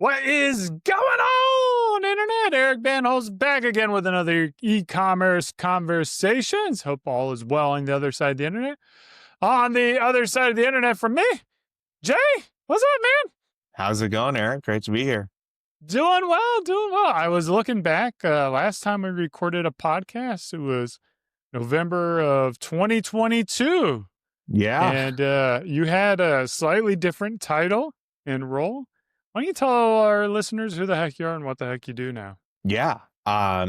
What is going on, Internet? Eric Van Hulst back again with another e-commerce conversations. Hope all is well on the other side of the Internet. On the other side of the Internet from me, Jay, what's up, man? How's it going, Eric? Great to be here. Doing well, doing well. I was looking back, last time we recorded a podcast, it was November of 2022. Yeah. And you had a slightly different title and role. Why don't you tell our listeners who the heck you are and what the heck you do now? Yeah.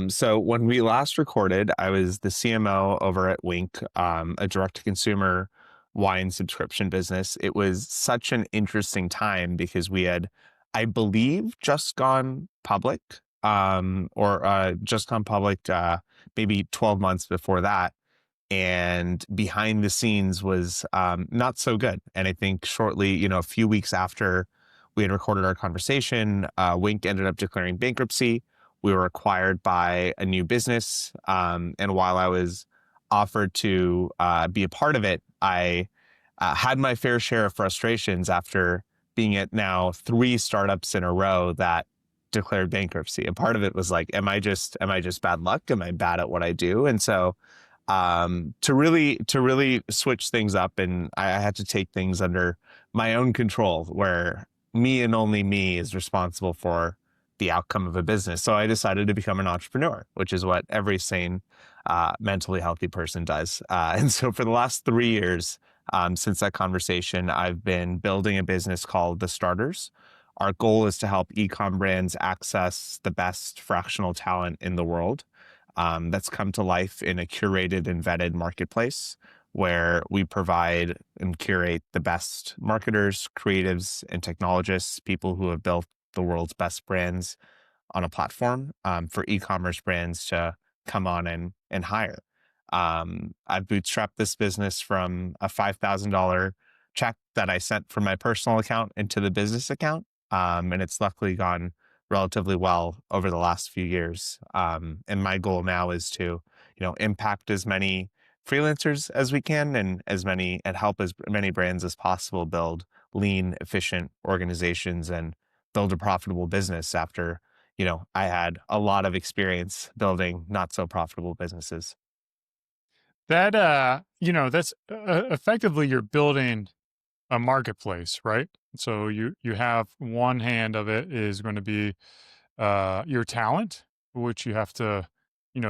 So when we last recorded, I was the CMO over at Wink, a direct-to-consumer wine subscription business. It was such an interesting time because we had, I believe, just gone public, maybe 12 months before that. And behind the scenes was not so good. And I think shortly, a few weeks after we had recorded our conversation, Wink ended up declaring bankruptcy. We were acquired by a new business. And while I was offered to be a part of it, I had my fair share of frustrations after being at now 3 startups in a row that declared bankruptcy. And part of it was like, am I just bad luck? Am I bad at what I do? And so to really switch things up, and I had to take things under my own control, where me and only me is responsible for the outcome of a business. So I decided to become an entrepreneur, which is what every sane, mentally healthy person does. And so for the last 3 years, since that conversation, I've been building a business called The Starters. Our goal is to help e-com brands access the best fractional talent in the world. That's come to life in a curated and vetted marketplace where we provide and curate the best marketers, creatives, and technologists, people who have built the world's best brands on a platform for e-commerce brands to come on and hire. I bootstrapped this business from a $5,000 check that I sent from my personal account into the business account. And it's luckily gone relatively well over the last few years. And my goal now is to, impact as many freelancers as we can and help as many brands as possible build lean, efficient organizations and build a profitable business after, I had a lot of experience building not so profitable businesses. That, that's effectively you're building a marketplace, right? So you have one hand of it is going to be your talent, which you have to,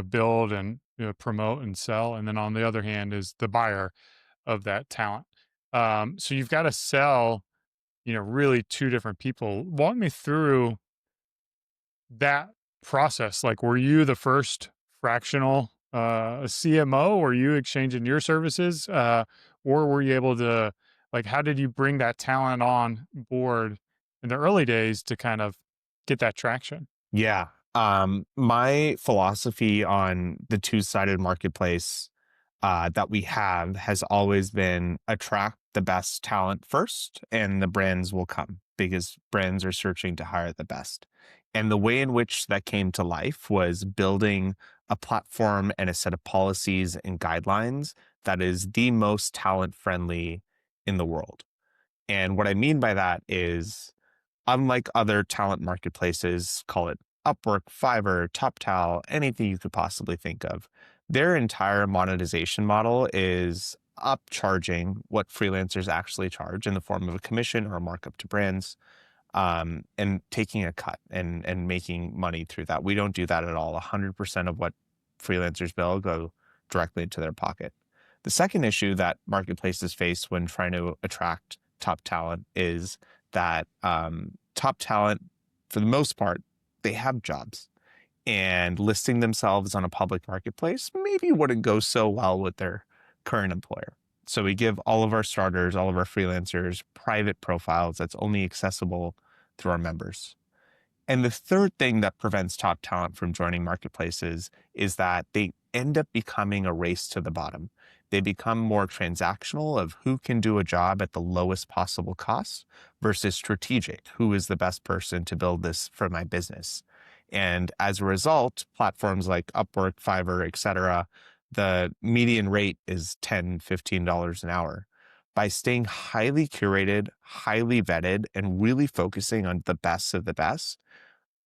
build and promote and sell. And then on the other hand is the buyer of that talent. So you've got to sell, really two different people. Walk me through that process. Like, were you the first fractional CMO? Were you exchanging your services? Or were you able to, like, how did you bring that talent on board in the early days to kind of get that traction? Yeah. My philosophy on the two-sided marketplace that we have has always been attract the best talent first, and the brands will come because brands are searching to hire the best. And the way in which that came to life was building a platform and a set of policies and guidelines that is the most talent friendly in the world. And what I mean by that is, unlike other talent marketplaces, call it Upwork, Fiverr, TopTal, anything you could possibly think of, their entire monetization model is upcharging what freelancers actually charge in the form of a commission or a markup to brands, and taking a cut and making money through that. We don't do that at all. 100% of what freelancers bill go directly into their pocket. The second issue that marketplaces face when trying to attract top talent is that top talent, for the most part, they have jobs, and listing themselves on a public marketplace maybe wouldn't go so well with their current employer. So we give all of our starters, all of our freelancers, private profiles that's only accessible through our members. And the third thing that prevents top talent from joining marketplaces is that they end up becoming a race to the bottom. They become more transactional of who can do a job at the lowest possible cost versus strategic, who is the best person to build this for my business. And as a result, platforms like Upwork, Fiverr, et cetera, the median rate is $10, $15 an hour. by staying highly curated, highly vetted, and really focusing on the best of the best.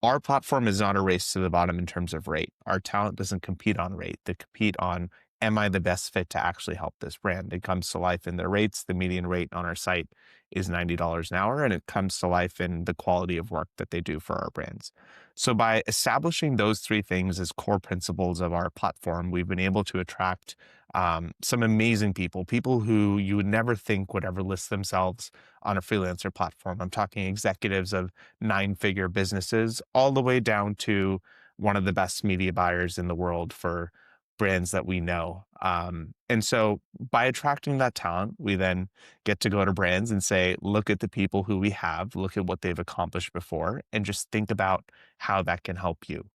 Our platform is not a race to the bottom in terms of rate. Our talent doesn't compete on rate. They compete on, am I the best fit to actually help this brand? It comes to life in their rates. The median rate on our site is $90 an hour, and it comes to life in the quality of work that they do for our brands. So by establishing those three things as core principles of our platform, we've been able to attract some amazing people, people who you would never think would ever list themselves on a freelancer platform. I'm talking executives of nine-figure businesses, all the way down to one of the best media buyers in the world for brands that we know. And so by attracting that talent, we then get to go to brands and say, look at the people who we have, look at what they've accomplished before, and just think about how that can help you.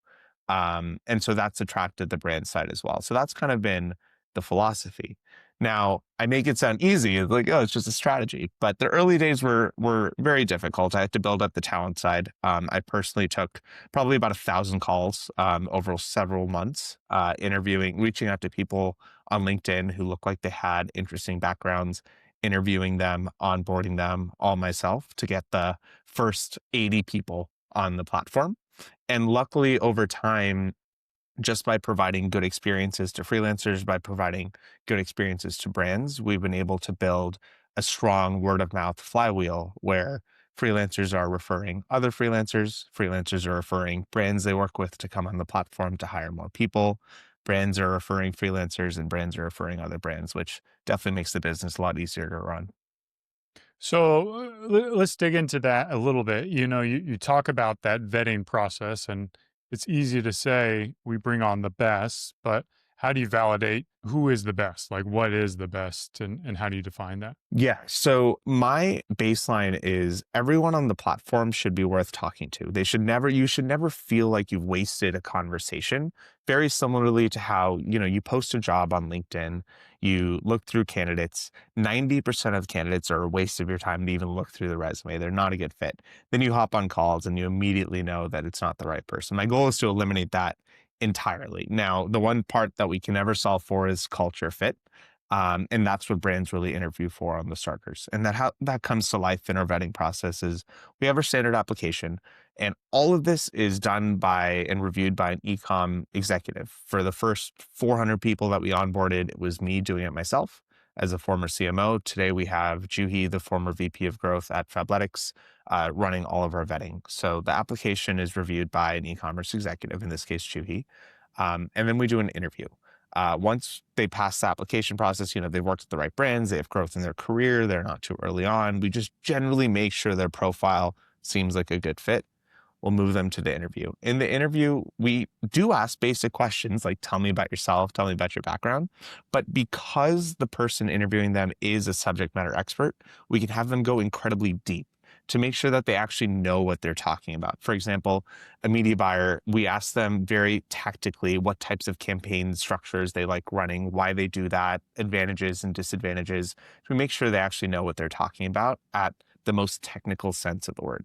And so that's attracted the brand side as well. So that's kind of been the philosophy. Now, I make it sound easy. It's like, oh, it's just a strategy. But the early days were very difficult. I had to build up the talent side. I personally took probably about 1,000 calls over several months, interviewing, reaching out to people on LinkedIn who looked like they had interesting backgrounds, interviewing them, onboarding them all myself to get the first 80 people on the platform. And luckily, over time, just by providing good experiences to freelancers, by providing good experiences to brands, we've been able to build a strong word of mouth flywheel where freelancers are referring other freelancers, freelancers are referring brands they work with to come on the platform to hire more people, brands are referring freelancers, and brands are referring other brands, which definitely makes the business a lot easier to run. So let's dig into that a little bit. You talk about that vetting process, and it's easy to say we bring on the best, but how do you validate who is the best? Like, what is the best, and how do you define that? Yeah. So my baseline is everyone on the platform should be worth talking to. You should never feel like you've wasted a conversation. Very similarly to how, you post a job on LinkedIn, you look through candidates, 90% of candidates are a waste of your time to even look through the resume. They're not a good fit. Then you hop on calls and you immediately know that it's not the right person. My goal is to eliminate that entirely. Now, the one part that we can never solve for is culture fit. And that's what brands really interview for on the starters. And how that comes to life in our vetting process is we have our standard application, and all of this is done by and reviewed by an ecom executive. For the first 400 people that we onboarded, it was me doing it myself as a former CMO. Today we have Juhi, the former VP of growth at Fabletics, running all of our vetting. So the application is reviewed by an e-commerce executive, in this case, Juhi. And then we do an interview. Once they pass the application process, they've worked with the right brands, they have growth in their career, they're not too early on. We just generally make sure their profile seems like a good fit. We'll move them to the interview. In the interview, we do ask basic questions like, tell me about yourself, tell me about your background. But because the person interviewing them is a subject matter expert, we can have them go incredibly deep to make sure that they actually know what they're talking about. For example, a media buyer, we ask them very tactically what types of campaign structures they like running, why they do that, advantages and disadvantages, to make sure they actually know what they're talking about at the most technical sense of the word.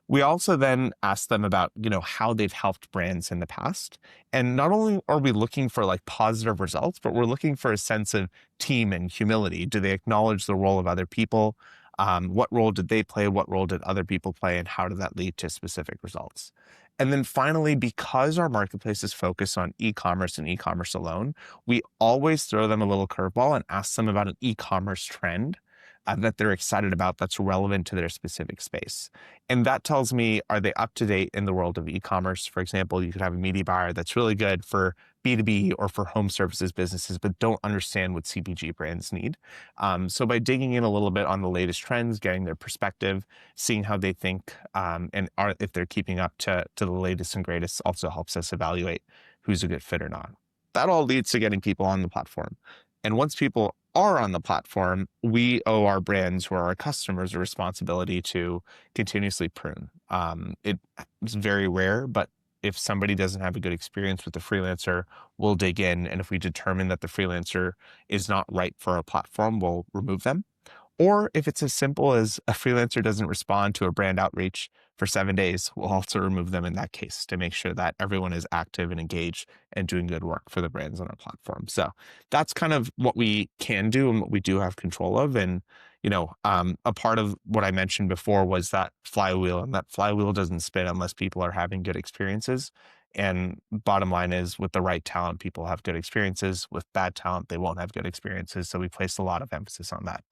We also then ask them about, how they've helped brands in the past. And not only are we looking for like positive results, but we're looking for a sense of team and humility. Do they acknowledge the role of other people? What role did they play? What role did other people play? And how did that lead to specific results? And then finally, because our marketplace is focused on e-commerce and e-commerce alone, we always throw them a little curveball and ask them about an e-commerce trend that they're excited about that's relevant to their specific space. And that tells me, are they up to date in the world of e-commerce? For example, you could have a media buyer that's really good for B2B or for home services businesses, but don't understand what CPG brands need. So by digging in a little bit on the latest trends, getting their perspective, seeing how they think, if they're keeping up to the latest and greatest, also helps us evaluate who's a good fit or not. That all leads to getting people on the platform. And once people are on the platform, we owe our brands who are our customers a responsibility to continuously prune. It's very rare, but if somebody doesn't have a good experience with the freelancer, we'll dig in. And if we determine that the freelancer is not right for our platform, we'll remove them. Or if it's as simple as a freelancer doesn't respond to a brand outreach for 7 days, we'll also remove them in that case to make sure that everyone is active and engaged and doing good work for the brands on our platform. So that's kind of what we can do and what we do have control of. And, A part of what I mentioned before was that flywheel, and that flywheel doesn't spin unless people are having good experiences. And bottom line is, with the right talent, people have good experiences. With bad talent, they won't have good experiences. So we placed a lot of emphasis on that.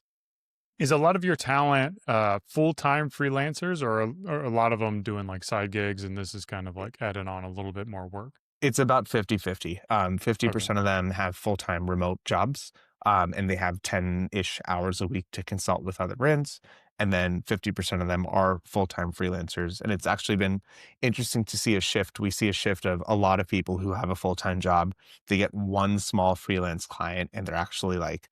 Is a lot of your talent full-time freelancers, or are a lot of them doing like side gigs and this is kind of like adding on a little bit more work? It's about 50-50. Okay. 50% of them have full-time remote jobs, and they have 10-ish hours a week to consult with other brands. And then 50% of them are full-time freelancers. And it's actually been interesting to see a shift. We see a shift of a lot of people who have a full-time job. They get one small freelance client and they're actually like,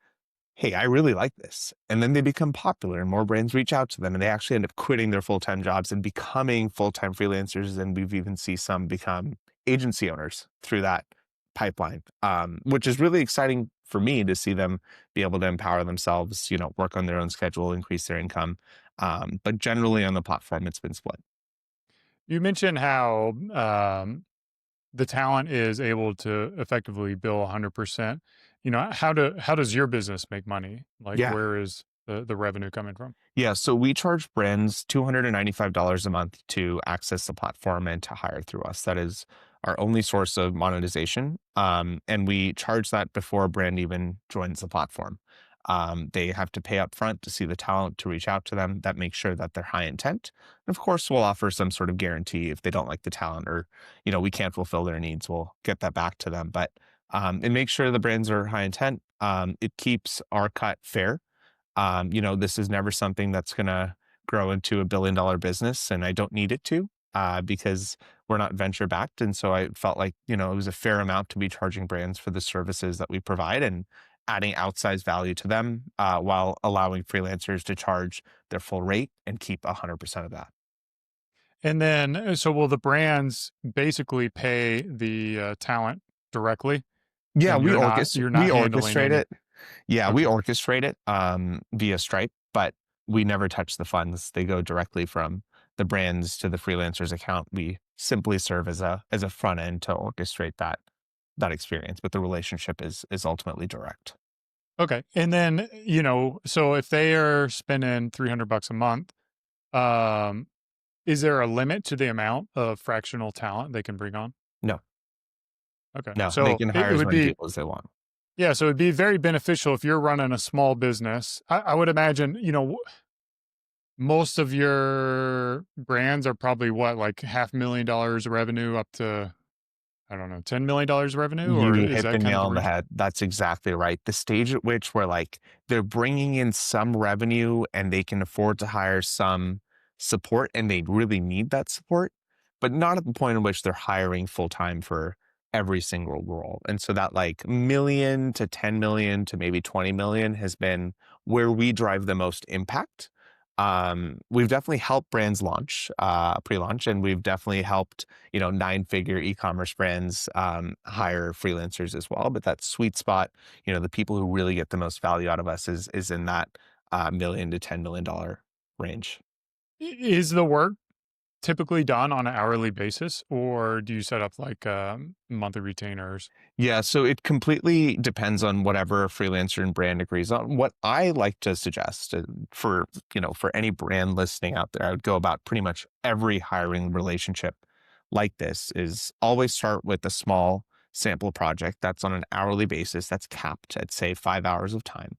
hey, I really like this. And then they become popular and more brands reach out to them and they actually end up quitting their full-time jobs and becoming full-time freelancers. And we've even seen some become agency owners through that pipeline, which is really exciting for me to see them be able to empower themselves, work on their own schedule, increase their income. But generally on the platform, it's been split. You mentioned how the talent is able to effectively bill 100%. How does your business make money? Like, Yeah. where is the revenue coming from? Yeah, so we charge brands $295 a month to access the platform and to hire through us. That is our only source of monetization. And we charge that before a brand even joins the platform. They have to pay up front to see the talent, to reach out to them. That makes sure that they're high intent. And of course, we'll offer some sort of guarantee if they don't like the talent or, we can't fulfill their needs. We'll get that back to them. But it makes sure the brands are high intent. It keeps our cut fair. This is never something that's going to grow into $1 billion business, and I don't need it to because we're not venture backed. And so I felt like, it was a fair amount to be charging brands for the services that we provide and adding outsized value to them while allowing freelancers to charge their full rate and keep 100% of that. And then, so will the brands basically pay the talent directly, Yeah, and we you're we not handling orchestrate any? it. Yeah, we Okay. orchestrate it via Stripe, but we never touch the funds. They go directly from the brands to the freelancer's account. We simply serve as a front end to orchestrate that experience, but the relationship is ultimately direct. Okay. And then, so if they are spending 300 bucks a month, um, is there a limit to the amount of fractional talent they can bring on? No, Okay. no, they So can it, hire it as would many be, people as they want. yeah, so it'd be very beneficial if you're running a small business. I would imagine, most of your brands are probably what, like $500,000 revenue up to, I don't know, $10 million revenue, or You is hit that the kind of nail the on the range? head. That's exactly right. The stage at which where like they're bringing in some revenue and they can afford to hire some support and they really need that support, but not at the point in which they're hiring full time for every single role. And so that like million to 10 million to maybe 20 million has been where we drive the most impact. We've definitely helped brands launch, pre-launch, and we've definitely helped 9-figure e-commerce brands hire freelancers as well. But that sweet spot, the people who really get the most value out of us is in that million to $10 million range. Is the work typically done on an hourly basis, or do you set up like monthly retainers? Yeah, so it completely depends on whatever a freelancer and brand agrees on. What I like to suggest for any brand listening out there, I would go about pretty much every hiring relationship like this is always start with a small sample project that's on an hourly basis that's capped at say 5 hours of time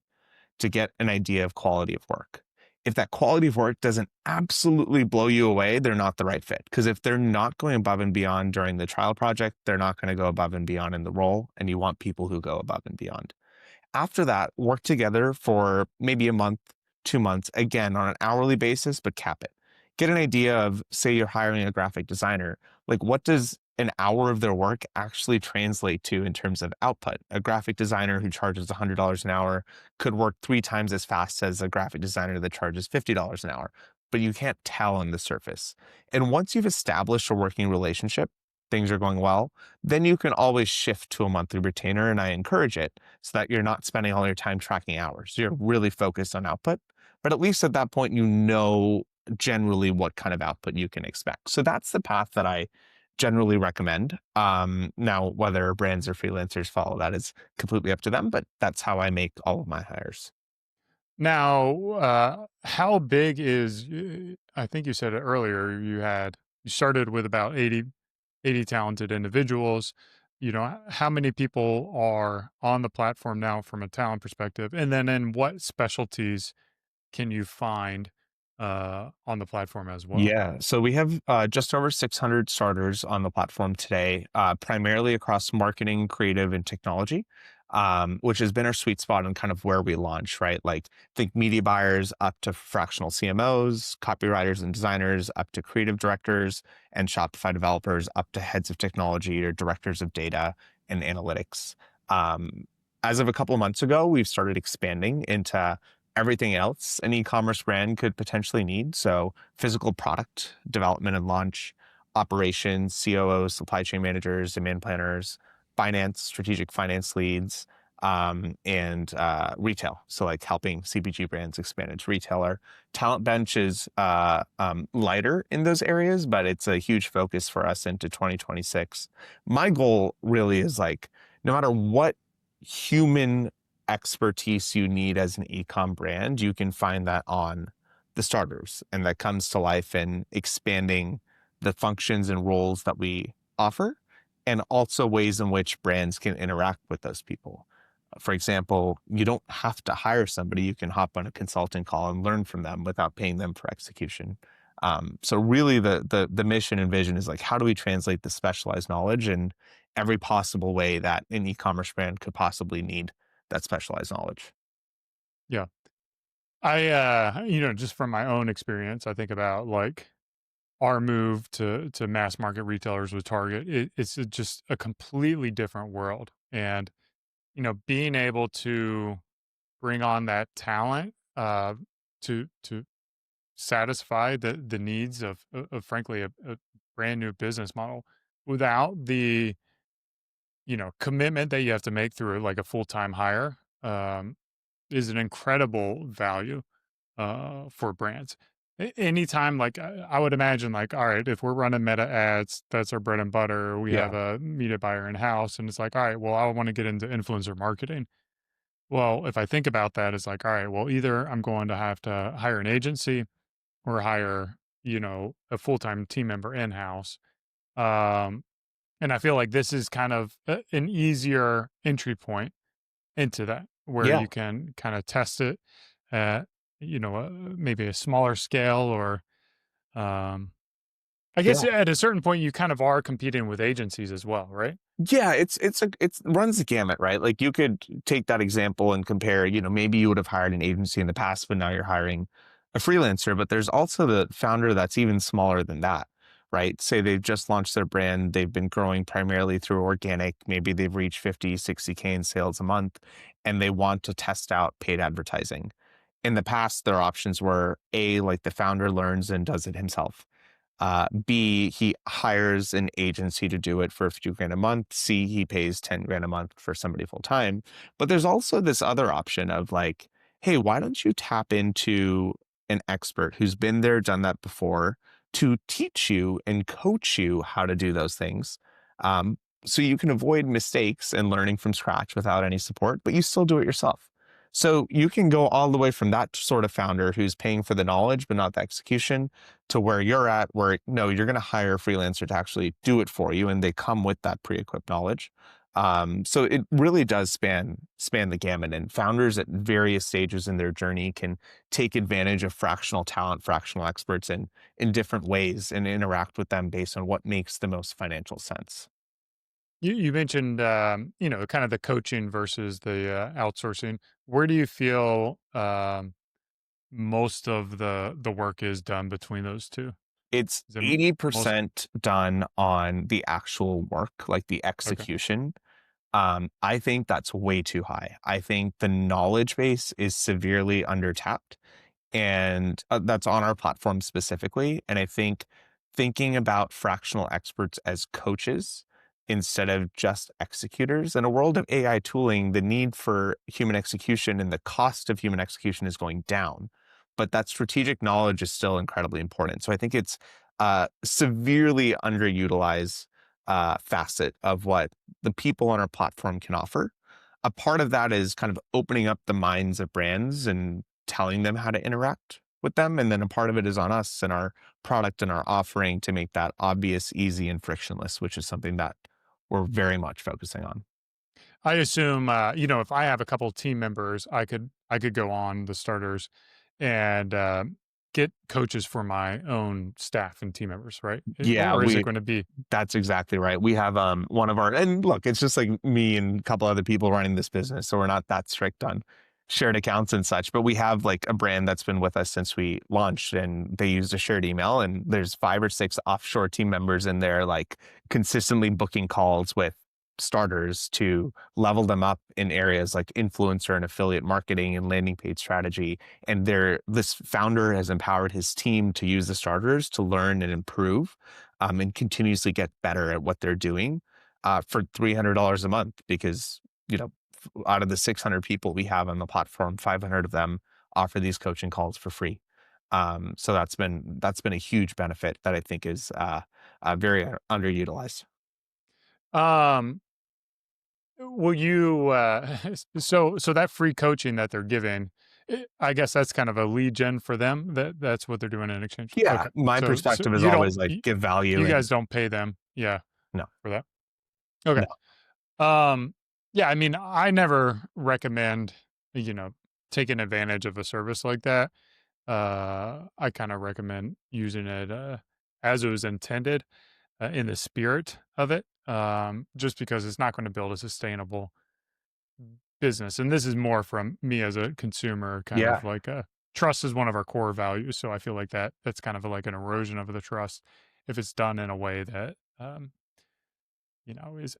to get an idea of quality of work. If that quality of work doesn't absolutely blow you away, they're not the right fit. Because if they're not going above and beyond during the trial project, they're not going to go above and beyond in the role. And you want people who go above and beyond. After that, work together for maybe a month, 2 months, again on an hourly basis, but cap it. Get an idea of, say, you're hiring a graphic designer, like what does an hour of their work actually translate to in terms of output? A graphic designer who charges $100 an hour could work 3 times as fast as a graphic designer that charges $50 an hour, but you can't tell on the surface. And once you've established a working relationship, things are going well, then you can always shift to a monthly retainer. And I encourage it so that you're not spending all your time tracking hours. You're really focused on output. But at least at that point, generally what kind of output you can expect. So that's the path that I generally recommend. Now, whether brands or freelancers follow that is completely up to them, but that's how I make all of my hires. Now, how big is, I think you said it earlier, you started with about 80 talented individuals. How many people are on the platform now from a talent perspective? And then in what specialties can you find on the platform as well? Yeah, so we have just over 600 starters on the platform today, primarily across marketing, creative, and technology, which has been our sweet spot and kind of where we launch, right? Like, think media buyers up to fractional CMOs, copywriters and designers up to creative directors, and Shopify developers up to heads of technology or directors of data and analytics. Um, as of a couple of months ago, we've started expanding into everything else an e-commerce brand could potentially need. So physical product development and launch, operations, COOs, supply chain managers, demand planners, finance, strategic finance leads, and retail. So like helping CPG brands expand its retailer. Talent bench is lighter in those areas, but it's a huge focus for us into 2026. My goal really is like, no matter what human expertise you need as an ecom brand, you can find that on the starters. And that comes to life in expanding the functions and roles that we offer, and also ways in which brands can interact with those people. For example, you don't have to hire somebody. You can hop on a consulting call and learn from them without paying them for execution. So really the mission and vision is like, how do we translate the specialized knowledge in every possible way that an e-commerce brand could possibly need that specialized knowledge? Yeah. Just from my own experience, I think about like our move to mass market retailers with Target. Just a completely different world. And, being able to bring on that talent to satisfy the needs of frankly a brand new business model without the commitment that you have to make through like a full-time hire is an incredible value for brands. Anytime, like I would imagine, like, all right, if we're running meta ads, that's our bread and butter. We have Yeah. a media buyer in house, and it's like, all right, well, I want to get into influencer marketing. Well, if I think about that, it's like, all right, well, either I'm going to have to hire an agency or hire, a full time team member in house. Um, and I feel like this is kind of an easier entry point into that, where Yeah. you can kind of test it at, maybe a smaller scale or, um, I guess Yeah. at a certain point you kind of are competing with agencies as well, right? Yeah, it's runs the gamut, right? Like you could take that example and compare, maybe you would have hired an agency in the past, but now you're hiring a freelancer. But there's also the founder that's even smaller than that, right? Say they've just launched their brand, they've been growing primarily through organic, maybe they've reached 50, 60K in sales a month, and they want to test out paid advertising. In the past, their options were A, like the founder learns and does it himself. B, he hires an agency to do it for a few grand a month. C, he pays 10 grand a month for somebody full time. But there's also this other option of like, hey, why don't you tap into an expert who's been there, done that before to teach you and coach you how to do those things. Um, so you can avoid mistakes and learning from scratch without any support, but you still do it yourself. So you can go all the way from that sort of founder who's paying for the knowledge, but not the execution, to where you're at, where no, you're going to hire a freelancer to actually do it for you, and they come with that pre-equipped knowledge. So it really does span the gamut, and founders at various stages in their journey can take advantage of fractional talent, fractional experts in different ways, and interact with them based on what makes the most financial sense. You mentioned, kind of the coaching versus the outsourcing. Where do you feel most of the work is done between those two? It's Is it most 80% done on the actual work, like the okay? execution. I think that's way too high. I think the knowledge base is severely undertapped, and that's on our platform specifically. And I think thinking about fractional experts as coaches instead of just executors, in a world of AI tooling, the need for human execution and the cost of human execution is going down. But that strategic knowledge is still incredibly important. So I think it's severely underutilized facet of what the people on our platform can offer. A part of that is kind of opening up the minds of brands and telling them how to interact with them. And then a part of it is on us and our product and our offering to make that obvious, easy, and frictionless, which is something that we're very much focusing on. I assume, if I have a couple team members, I could go on the starters and get coaches for my own staff and team members, right? Yeah, Or is it going to be? that's exactly right. We have one of our, and look, it's just like me and a couple other people running this business, so we're not that strict on shared accounts and such, but we have like a brand that's been with us since we launched, and they used a shared email, and there's 5 or 6 offshore team members in there like consistently booking calls with starters to level them up in areas like influencer and affiliate marketing and landing page strategy. And this founder has empowered his team to use the starters to learn and improve, and continuously get better at what they're doing, for $300 a month. Because out of the 600 people we have on the platform, 500 of them offer these coaching calls for free. So that's been a huge benefit that I think is very underutilized. Um, will you? So that free coaching that they're giving, I guess that's kind of a lead gen for them. That's what they're doing in exchange. Yeah, Okay, my so perspective is you don't, always like give value you and guys don't pay them, yeah, no, for that. Okay. no, Yeah, I mean, I never recommend, you know, taking advantage of a service like that. I kind of recommend using it as it was intended, in the spirit of it, just because it's not going to build a sustainable business. And this is more from me as a consumer, kind yeah, of like trust is one of our core values. So I feel like that's kind of like an erosion of the trust if it's done in a way that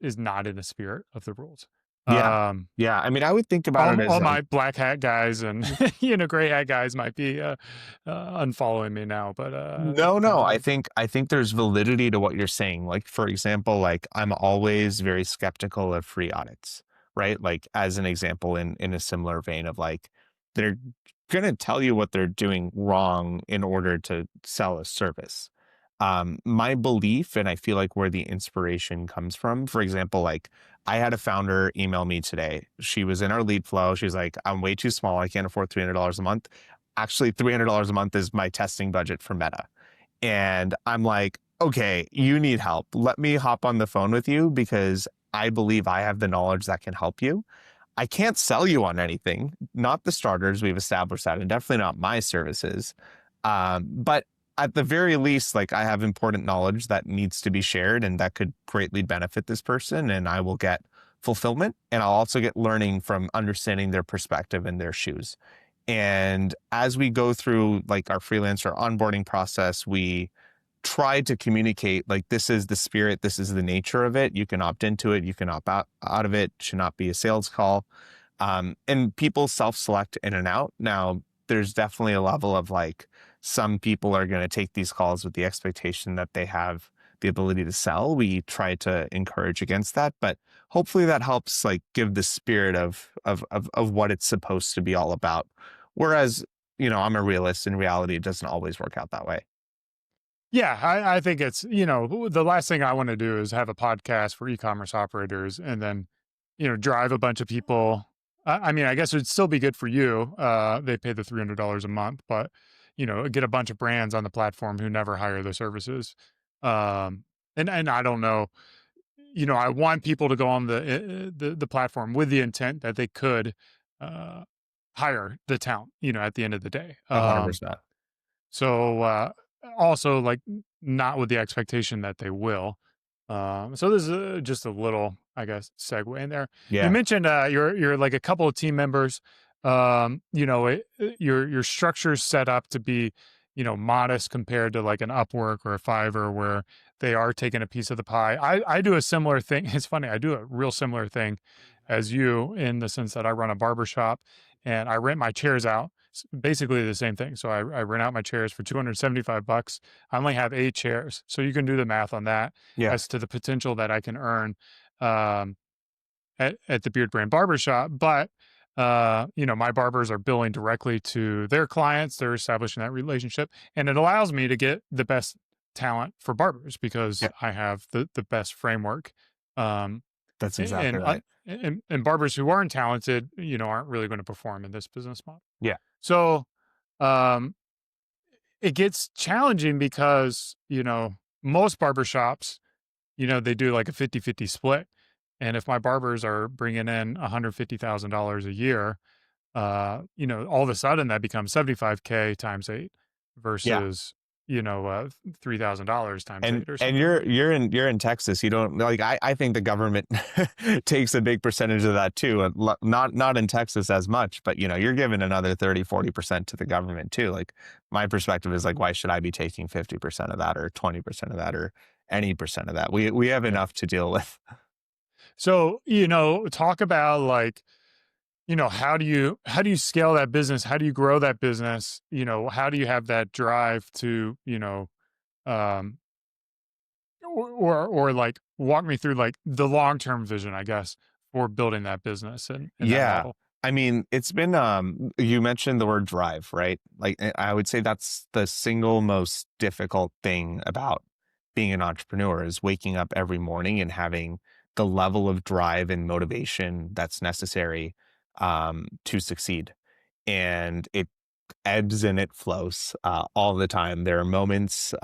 is not in the spirit of the rules. yeah, Um, yeah. I mean, I would think about it all as like my black hat guys and gray hat guys might be unfollowing me now, but no, kind no. of I like think I think there's validity to what you're saying. Like, for example, like I'm always very skeptical of free audits, right? Like as an example, in a similar vein of like they're gonna tell you what they're doing wrong in order to sell a service. My belief, and I feel like where the inspiration comes from, for example, like I had a founder email me today. She was in our lead flow. She's like, I'm way too small. I can't afford $300 a month. Actually, $300 a month is my testing budget for Meta. And I'm like, okay, you need help. Let me hop on the phone with you because I believe I have the knowledge that can help you. I can't sell you on anything, not the starters. We've established that, and definitely not my services. But at the very least, like I have important knowledge that needs to be shared and that could greatly benefit this person. And I will get fulfillment, and I'll also get learning from understanding their perspective and their shoes. And as we go through like our freelancer onboarding process, we try to communicate like this is the spirit, this is the nature of it. You can opt into it, you can opt out of it. Should not be a sales call. And people self-select in and out. Now, there's definitely a level of like some people are going to take these calls with the expectation that they have the ability to sell. We try to encourage against that, but hopefully that helps like give the spirit of what it's supposed to be all about. Whereas, I'm a realist. In reality, it doesn't always work out that way. yeah, I think it's the last thing I want to do is have a podcast for e-commerce operators and then drive a bunch of people. I mean, I guess it'd still be good for you. They pay the $300 a month, but get a bunch of brands on the platform who never hire the services. Um, and I don't know. I want people to go on the platform with the intent that they could uh, hire the talent. At the end of the day. 100%. So also like not with the expectation that they will. So this is just a little, I guess, segue in there. You Yeah. mentioned you're like a couple of team members. Your structure's set up to be, modest compared to like an Upwork or a Fiverr where they are taking a piece of the pie. I do a similar thing. It's funny. I do a real similar thing as you in the sense that I run a barber shop and I rent my chairs out. It's basically the same thing. So I rent out my chairs for $275. I only have 8 chairs. So you can do the math on that Yeah. as to the potential that I can earn um, at the Beard Brand Barbershop. But, my barbers are billing directly to their clients. They're establishing that relationship. And it allows me to get the best talent for barbers because Yeah. I have the best framework. Um, That's exactly and, right. and barbers who aren't talented, aren't really going to perform in this business model. Yeah. So, um, it gets challenging because, most barbershops, they do like a 50-50 split. And if my barbers are bringing in $150,000 a year, all of a sudden that becomes 75K times 8 Yeah. versus, $3,000 times And 8 or and something you're like that. you're in you're in Texas. You don't like I think the government takes a big percentage of that too. And not in Texas as much, but you're giving another 30-40% to the government too. Like my perspective is like, why should I be taking 50% of that or 20% of that or any percent of that? We have Yeah. enough to deal with. So, talk about like, how do you scale that business? How do you grow that business? How do you have that drive to, um, or like walk me through like the long-term vision, I guess, for building that business and that Yeah. model. I mean, it's been you mentioned the word drive, right? Like I would say that's the single most difficult thing about being an entrepreneur is waking up every morning and having the level of drive and motivation that's necessary to succeed. And it ebbs and it flows all the time. There are moments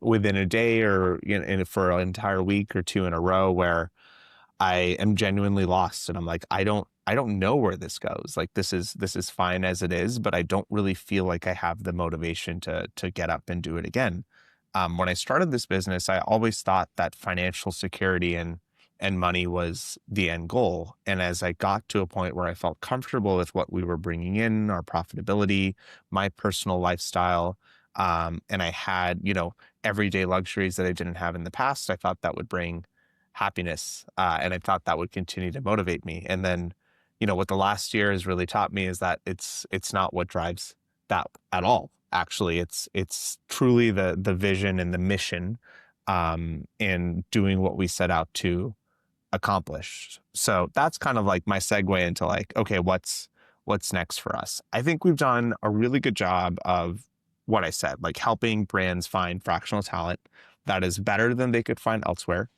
within a day or for an entire week or two in a row where I am genuinely lost and I'm like, I don't know where this goes. Like this is fine as it is, but I don't really feel like I have the motivation to get up and do it again. When I started this business, I always thought that financial security and money was the end goal. And as I got to a point where I felt comfortable with what we were bringing in, our profitability, my personal lifestyle, and I had, everyday luxuries that I didn't have in the past, I thought that would bring happiness. And I thought that would continue to motivate me. And then, what the last year has really taught me is that it's not what drives that at all. Actually, it's truly the vision and the mission, and doing what we set out to accomplish. So that's kind of like my segue into like, okay, what's next for us? I think we've done a really good job of what I said, like helping brands find fractional talent that is better than they could find elsewhere,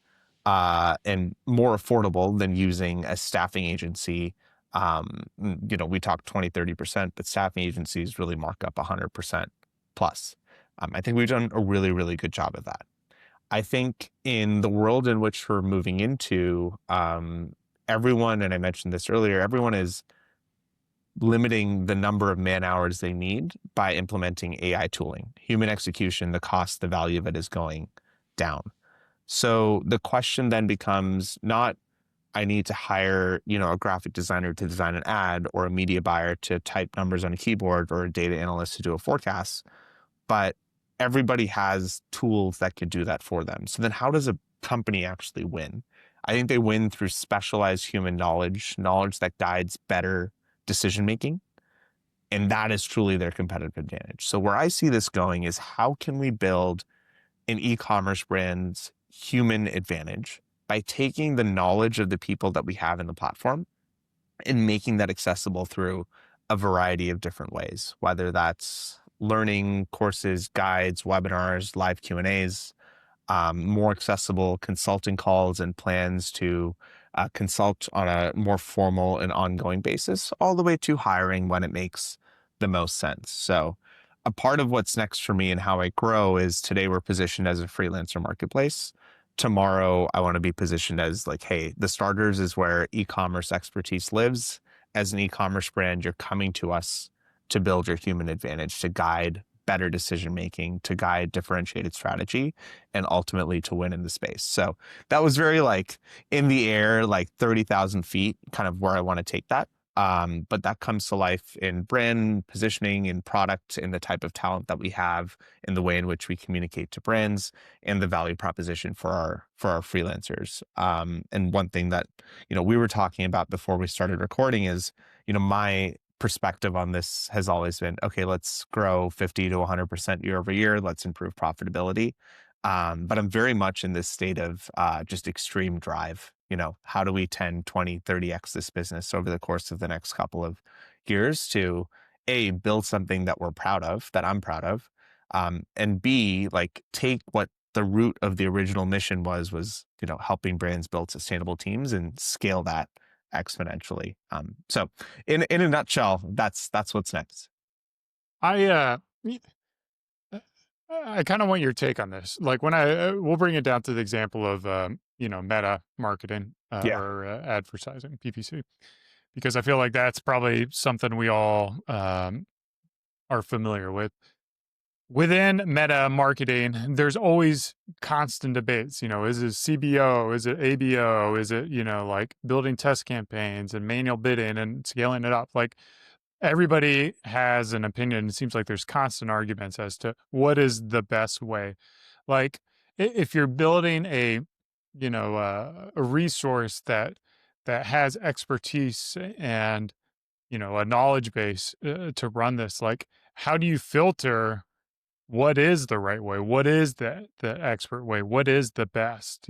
and more affordable than using a staffing agency. We talk 20-30%, but staffing agencies really mark up 100% plus. I think we've done a really, really good job of that. I think in the world in which we're moving into, everyone, and I mentioned this earlier, everyone is limiting the number of man hours they need by implementing AI tooling. Human execution, the cost, the value of it is going down. So the question then becomes not, I need to hire, a graphic designer to design an ad or a media buyer to type numbers on a keyboard or a data analyst to do a forecast, but everybody has tools that could do that for them. So then how does a company actually win? I think they win through specialized human knowledge that guides better decision making. And that is truly their competitive advantage. So where I see this going is how can we build an e-commerce brand's human advantage by taking the knowledge of the people that we have in the platform and making that accessible through a variety of different ways, whether that's learning courses, guides, webinars, live Q&As, more accessible consulting calls and plans to consult on a more formal and ongoing basis, all the way to hiring when it makes the most sense. So, a part of what's next for me and how I grow is today we're positioned as a freelancer marketplace. Tomorrow, I want to be positioned as like, hey, the starters is where e commerce expertise lives. As an e commerce brand, you're coming to us to build your human advantage, to guide better decision making, to guide differentiated strategy, and ultimately to win in the space. So that was very like in the air, like 30,000 feet, kind of where I want to take that. But that comes to life in brand positioning, in product, in the type of talent that we have, in the way in which we communicate to brands, and the value proposition for our freelancers. And one thing that we were talking about before we started recording is my perspective on this has always been, okay, let's grow 50 to 100% year over year. Let's improve profitability. But I'm very much in this state of just extreme drive. How do we 10, 20, 30x this business over the course of the next couple of years to A, build something that we're proud of, that I'm proud of, and B, like take what the root of the original mission was, helping brands build sustainable teams and scale that exponentially. So in a nutshell, that's what's next. I y- I kind of want your take on this. Like when we'll bring it down to the example of meta marketing Yeah. or advertising PPC, because I feel like that's probably something we all are familiar with. Within meta marketing, there's always constant debates. Is it CBO? Is it ABO? Is it like building test campaigns and manual bidding and scaling it up? Like everybody has an opinion. It seems like there's constant arguments as to what is the best way. Like if you're building a resource that has expertise and a knowledge base to run this, like how do you filter what is the right way? What is the expert way? What is the best?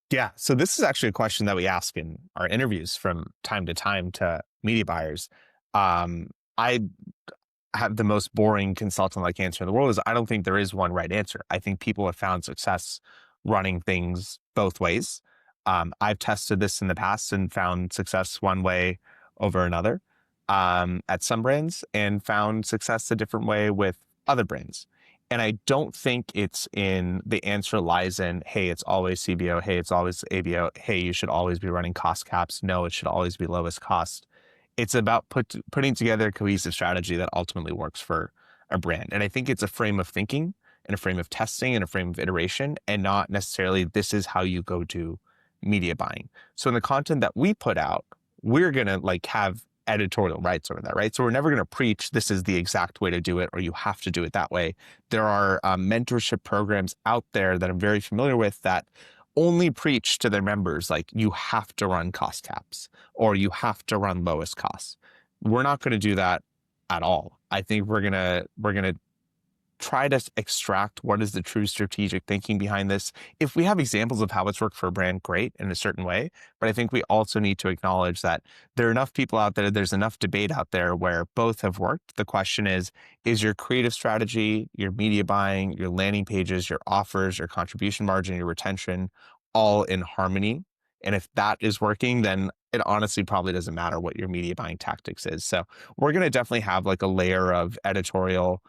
Yeah. So this is actually a question that we ask in our interviews from time to time to media buyers. I have the most boring consultant like answer in the world is I don't think there is one right answer. I think people have found success running things both ways. I've tested this in the past and found success one way over another at some brands and found success a different way with other brands. And I don't think it's in the answer lies in, hey, it's always CBO. Hey, it's always ABO. Hey, you should always be running cost caps. No, it should always be lowest cost. It's about putting together a cohesive strategy that ultimately works for a brand. And I think it's a frame of thinking and a frame of testing and a frame of iteration, and not necessarily this is how you go do media buying. So in the content that we put out, we're going to like have editorial rights over that, right? So we're never going to preach this is the exact way to do it or you have to do it that way. There are mentorship programs out there that I'm very familiar with that only preach to their members like you have to run cost caps or you have to run lowest costs. We're not going to do that at all. I think we're going to try to extract what is the true strategic thinking behind this. If we have examples of how it's worked for a brand, great, in a certain way. But I think we also need to acknowledge that there are enough people out there, there's enough debate out there where both have worked. The question is your creative strategy, your media buying, your landing pages, your offers, your contribution margin, your retention, all in harmony? And if that is working, then it honestly probably doesn't matter what your media buying tactics is. So we're going to definitely have like a layer of editorial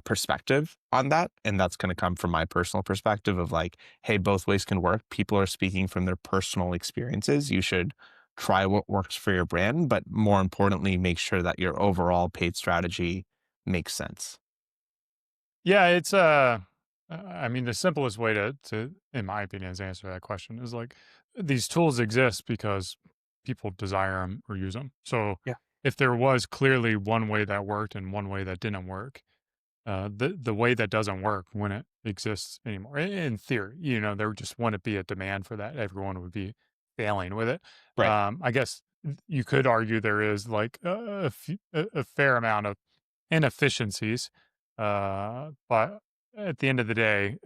perspective on that. And that's going to come from my personal perspective of like, hey, both ways can work. People are speaking from their personal experiences. You should try what works for your brand, but more importantly, make sure that your overall paid strategy makes sense. Yeah, it's I mean, the simplest way to, in my opinion, is answer that question is like these tools exist because people desire them or use them. So Yeah. if there was clearly one way that worked and one way that didn't work, the way that doesn't work wouldn't exist anymore. In theory, there just wouldn't be a demand for that. Everyone would be failing with it. Right. I guess you could argue there is like a fair amount of inefficiencies, but at the end of the day,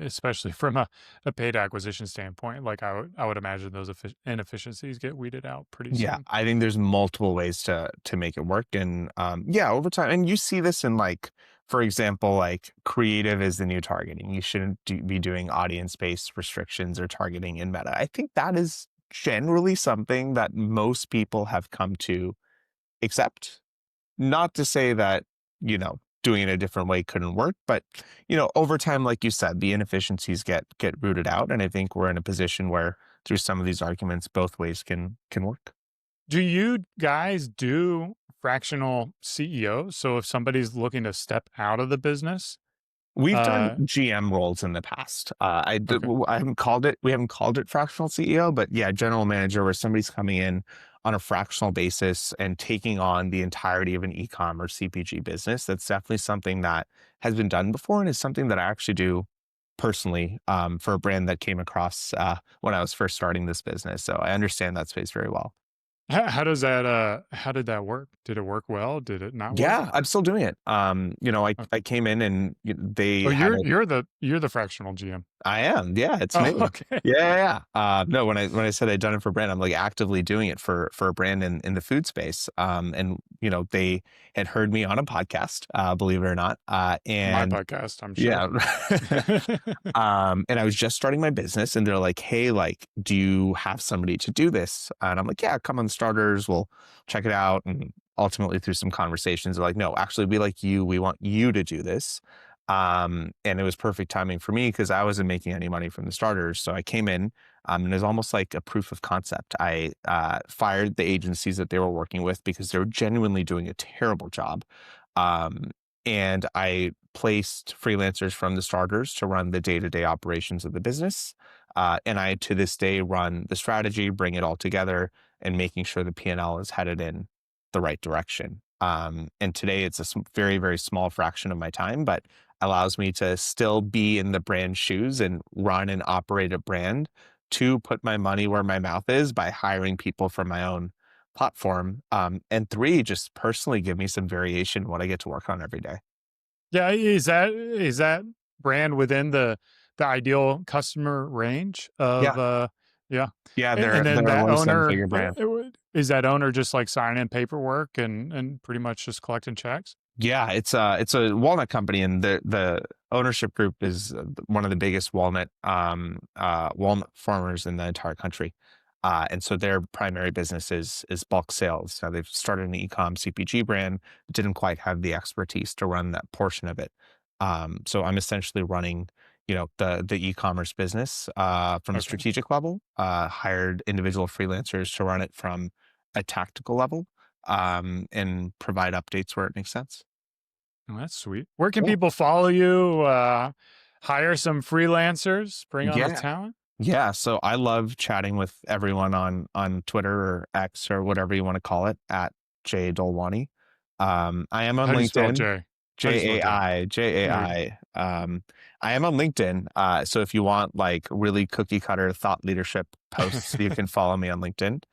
especially from a paid acquisition standpoint, like I would imagine those inefficiencies get weeded out pretty Yeah, soon. I think there's multiple ways to make it work, and yeah, over time, and you see this in like, for example, like creative is the new targeting. You shouldn't be doing audience-based restrictions or targeting in Meta. I think that is generally something that most people have come to accept. Not to say that doing it a different way couldn't work, but over time, like you said, the inefficiencies get rooted out, and I think we're in a position where through some of these arguments, both ways can work. Do you guys do fractional CEO? So if somebody's looking to step out of the business, We've done uh, GM roles in the past. okay, I haven't called it, we haven't called it fractional CEO, but yeah, general manager where somebody's coming in on a fractional basis and taking on the entirety of an e-commerce CPG business. That's definitely something that has been done before and is something that I actually do personally for a brand that came across when I was first starting this business. So I understand that space very well. how does that how did that work? Did it work well? Did it not work? Yeah, I'm still doing it. I Okay. came in and they Oh, had you're the fractional GM. I am. Yeah, it's Oh, me. okay. Yeah, yeah, yeah. No, when I said I'd done it for a brand, I'm like actively doing it for a brand in the food space. And they had heard me on a podcast, believe it or not. My And podcast, I'm sure. yeah. And I was just starting my business and they're like, hey, like, do you have somebody to do this? And I'm like, yeah, come on the starters. We'll check it out. And ultimately through some conversations, they're like, no, actually we like you. We want you to do this. And it was perfect timing for me because I wasn't making any money from the starters. So I came in, and it was almost like a proof of concept. I fired the agencies that they were working with because they were genuinely doing a terrible job. Um, and I placed freelancers from the starters to run the day-to-day operations of the business. And I, to this day, run the strategy, bring it all together, and making sure the P&L is headed in the right direction. And today it's a very, very small fraction of my time, but allows me to still be in the brand shoes and run and operate a brand, to put my money where my mouth is by hiring people from my own platform. And three, just personally give me some variation in what I get to work on every day. Yeah, is that brand within the ideal customer range of, Yeah. yeah. Yeah. And then They're a that low seven owner, figure brand. is that owner just like signing paperwork and pretty much just collecting checks? Yeah, it's a walnut company, and the ownership group is one of the biggest walnut farmers in the entire country. And so their primary business is bulk sales. Now they've started an e-com CPG brand, but didn't quite have the expertise to run that portion of it. So I'm essentially running, the e-commerce business from a Okay. strategic level. Hired individual freelancers to run it from a tactical level, and provide updates where it makes sense. Well, that's sweet. Where can Yeah. people follow you? Hire some freelancers, bring on the Yeah. talent? Yeah. So I love chatting with everyone on Twitter or X or whatever you want to call it, at J Dolwani. I am on How do you spell LinkedIn. J? How do you spell J? There we go. Jai. I am on LinkedIn. So if you want like really cookie cutter thought leadership posts, you can follow me on LinkedIn.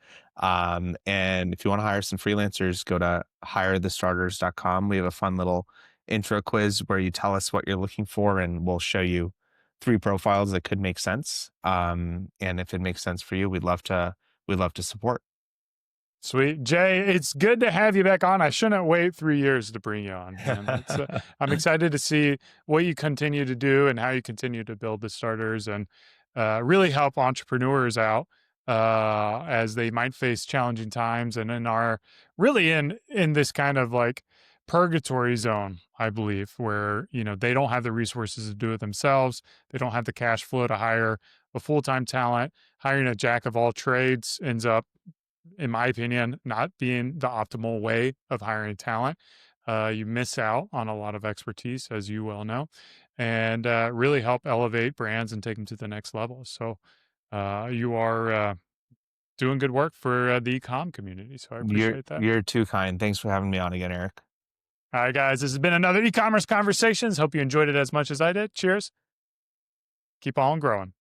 And if you want to hire some freelancers, go to hirethestarters.com. We have a fun little intro quiz where you tell us what you're looking for, and we'll show you three profiles that could make sense. And if it makes sense for you, we'd love to support. Sweet. Jay, it's good to have you back on. I shouldn't wait 3 years to bring you on, man. I'm excited to see what you continue to do and how you continue to build the starters and really help entrepreneurs out as they might face challenging times and are really in this kind of like purgatory zone, I believe, where they don't have the resources to do it themselves. They don't have the cash flow to hire a full-time talent. Hiring a jack of all trades ends up, in my opinion, not being the optimal way of hiring talent. You miss out on a lot of expertise, as you well know, and really help elevate brands and take them to the next level. So you are doing good work for the e-com community. So I you're appreciate that. you're too kind. Thanks for having me on again, Eric. All right, guys, this has been another e-commerce conversations. Hope you enjoyed it as much as I did. Cheers. Keep on growing.